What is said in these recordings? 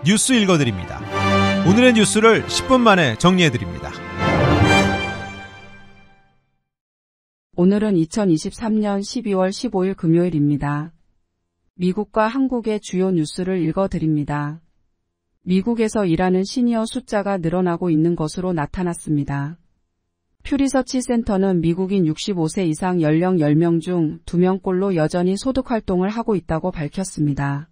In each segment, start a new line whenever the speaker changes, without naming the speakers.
뉴스 읽어드립니다. 오늘의 뉴스를 10분 만에 정리해드립니다.
오늘은 2023년 12월 15일 금요일입니다. 미국과 한국의 주요 뉴스를 읽어드립니다. 미국에서 일하는 시니어 숫자가 늘어나고 있는 것으로 나타났습니다. 퓨리서치 센터는 미국인 65세 이상 연령 10명 중 2명꼴로 여전히 소득활동을 하고 있다고 밝혔습니다.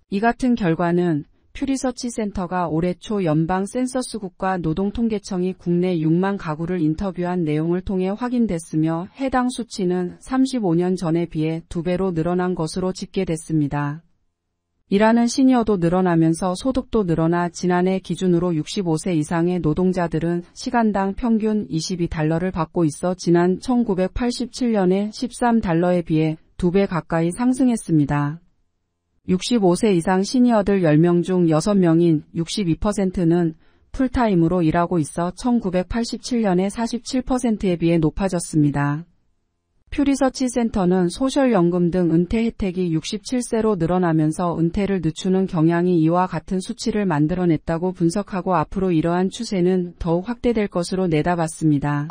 이 같은 결과는 퓨리서치 센터가 올해 초 연방 센서스국과 노동통계청이 국내 6만 가구를 인터뷰한 내용을 통해 확인됐으며 해당 수치는 35년 전에 비해 2배로 늘어난 것으로 집계됐습니다. 일하는 시니어도 늘어나면서 소득도 늘어나 지난해 기준으로 65세 이상의 노동자들은 시간당 평균 $22를 받고 있어 지난 1987년의 $13에 비해 2배 가까이 상승했습니다. 65세 이상 시니어들 10명 중 6명인 62%는 풀타임으로 일하고 있어 1987년의 47%에 비해 높아졌습니다. 퓨리서치 센터는 소셜연금 등 은퇴 혜택이 67세로 늘어나면서 은퇴를 늦추는 경향이 이와 같은 수치를 만들어냈다고 분석하고 앞으로 이러한 추세는 더욱 확대될 것으로 내다봤습니다.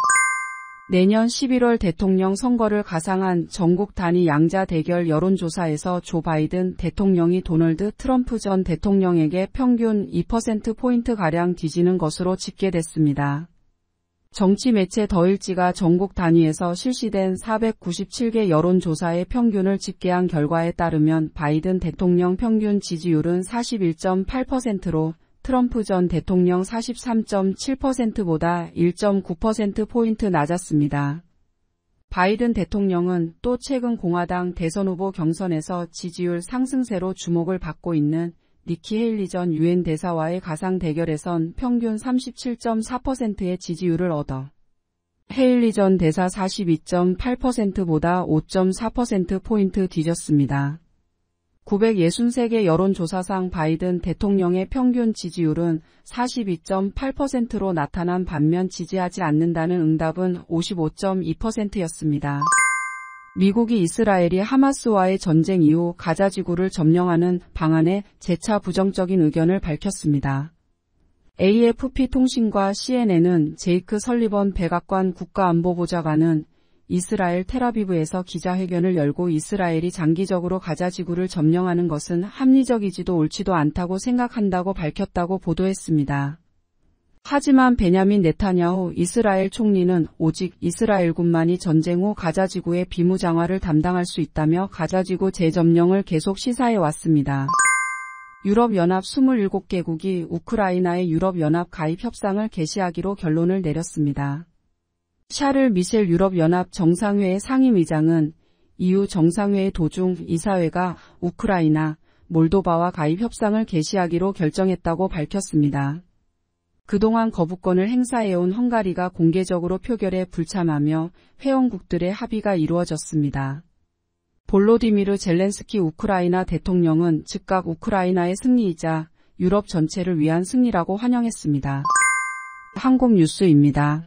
내년 11월 대통령 선거를 가상한 전국 단위 양자 대결 여론조사에서 조 바이든 대통령이 도널드 트럼프 전 대통령에게 평균 2%포인트가량 뒤지는 것으로 집계됐습니다. 정치 매체 더일지가 전국 단위에서 실시된 497개 여론조사의 평균을 집계한 결과에 따르면 바이든 대통령 평균 지지율은 41.8%로 트럼프 전 대통령 43.7%보다 1.9%포인트 낮았습니다. 바이든 대통령은 또 최근 공화당 대선 후보 경선에서 지지율 상승세로 주목을 받고 있는 니키 헤일리 전 유엔 대사와의 가상 대결에선 평균 37.4%의 지지율을 얻어 헤일리 전 대사 42.8%보다 5.4%포인트 뒤졌습니다. 963개 여론조사상 바이든 대통령의 평균 지지율은 42.8%로 나타난 반면 지지하지 않는다는 응답은 55.2%였습니다. 미국이 이스라엘이 하마스와의 전쟁 이후 가자 지구를 점령하는 방안에 재차 부정적인 의견을 밝혔습니다. AFP 통신과 CNN은 제이크 설리번 백악관 국가안보보좌관은 이스라엘 텔아비브에서 기자회견을 열고 이스라엘이 장기적으로 가자 지구를 점령하는 것은 합리적이지도 옳지도 않다고 생각한다고 밝혔다고 보도했습니다. 하지만 베냐민 네타냐후 이스라엘 총리는 오직 이스라엘군만이 전쟁 후 가자 지구의 비무장화를 담당할 수 있다며 가자 지구 재점령을 계속 시사해 왔습니다. 유럽연합 27개국이 우크라이나의 유럽연합 가입 협상을 개시하기로 결론을 내렸습니다. 샤를 미셸 유럽연합 정상회의 상임위장은 EU 정상회의 도중 이사회가 우크라이나, 몰도바와 가입 협상을 개시하기로 결정했다고 밝혔습니다. 그동안 거부권을 행사해온 헝가리가 공개적으로 표결에 불참하며 회원국들의 합의가 이루어졌습니다. 볼로디미르 젤렌스키 우크라이나 대통령은 즉각 우크라이나의 승리이자 유럽 전체를 위한 승리라고 환영했습니다. 한국 뉴스입니다.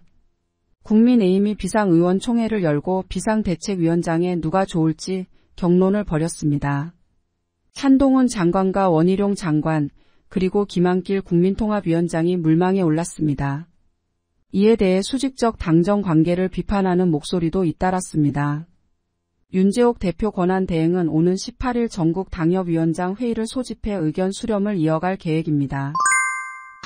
국민의힘이 비상의원총회를 열고 비상대책위원장에 누가 좋을지 격론을 벌였습니다. 한동훈 장관과 원희룡 장관, 그리고 김한길 국민통합위원장이 물망에 올랐습니다. 이에 대해 수직적 당정 관계를 비판하는 목소리도 잇따랐습니다. 윤재옥 대표 권한대행은 오는 18일 전국 당협위원장 회의를 소집해 의견 수렴을 이어갈 계획입니다.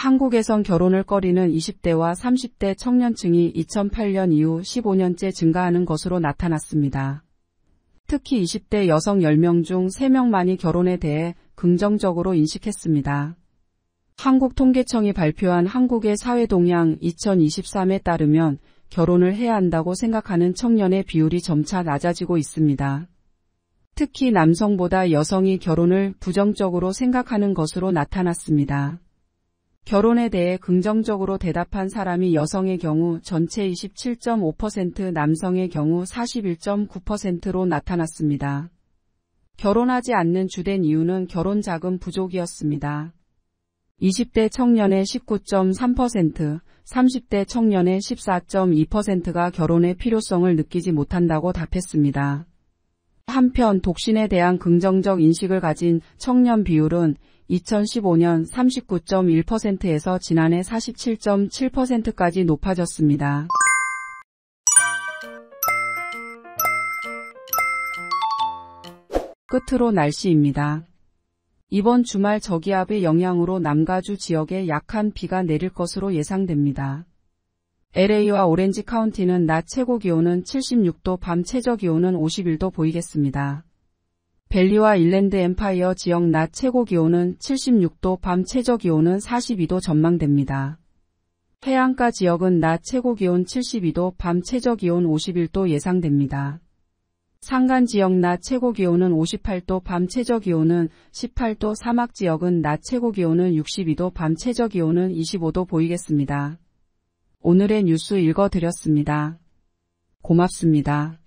한국에선 결혼을 꺼리는 20대와 30대 청년층이 2008년 이후 15년째 증가하는 것으로 나타났습니다. 특히 20대 여성 10명 중 3명만이 결혼에 대해 긍정적으로 인식했습니다. 한국통계청이 발표한 한국의 사회동향 2023에 따르면 결혼을 해야 한다고 생각하는 청년의 비율이 점차 낮아지고 있습니다. 특히 남성보다 여성이 결혼을 부정적으로 생각하는 것으로 나타났습니다. 결혼에 대해 긍정적으로 대답한 사람이 여성의 경우 전체 27.5%, 남성의 경우 41.9%로 나타났습니다. 결혼하지 않는 주된 이유는 결혼 자금 부족이었습니다. 20대 청년의 19.3%, 30대 청년의 14.2%가 결혼의 필요성을 느끼지 못한다고 답했습니다. 한편 독신에 대한 긍정적 인식을 가진 청년 비율은 2015년 39.1%에서 지난해 47.7%까지 높아졌습니다. 끝으로 날씨입니다. 이번 주말 저기압의 영향으로 남가주 지역에 약한 비가 내릴 것으로 예상됩니다. LA와 오렌지 카운티는 낮 최고 기온은 76도, 밤 최저 기온은 51도 보이겠습니다. 밸리와 일랜드 엠파이어 지역 낮 최고 기온은 76도, 밤 최저 기온은 42도 전망됩니다. 해안가 지역은 낮 최고 기온 72도, 밤 최저 기온 51도 예상됩니다. 산간 지역 낮 최고 기온은 58도, 밤 최저 기온은 18도, 사막 지역은 낮 최고 기온은 62도, 밤 최저 기온은 25도 보이겠습니다. 오늘의 뉴스 읽어드렸습니다. 고맙습니다.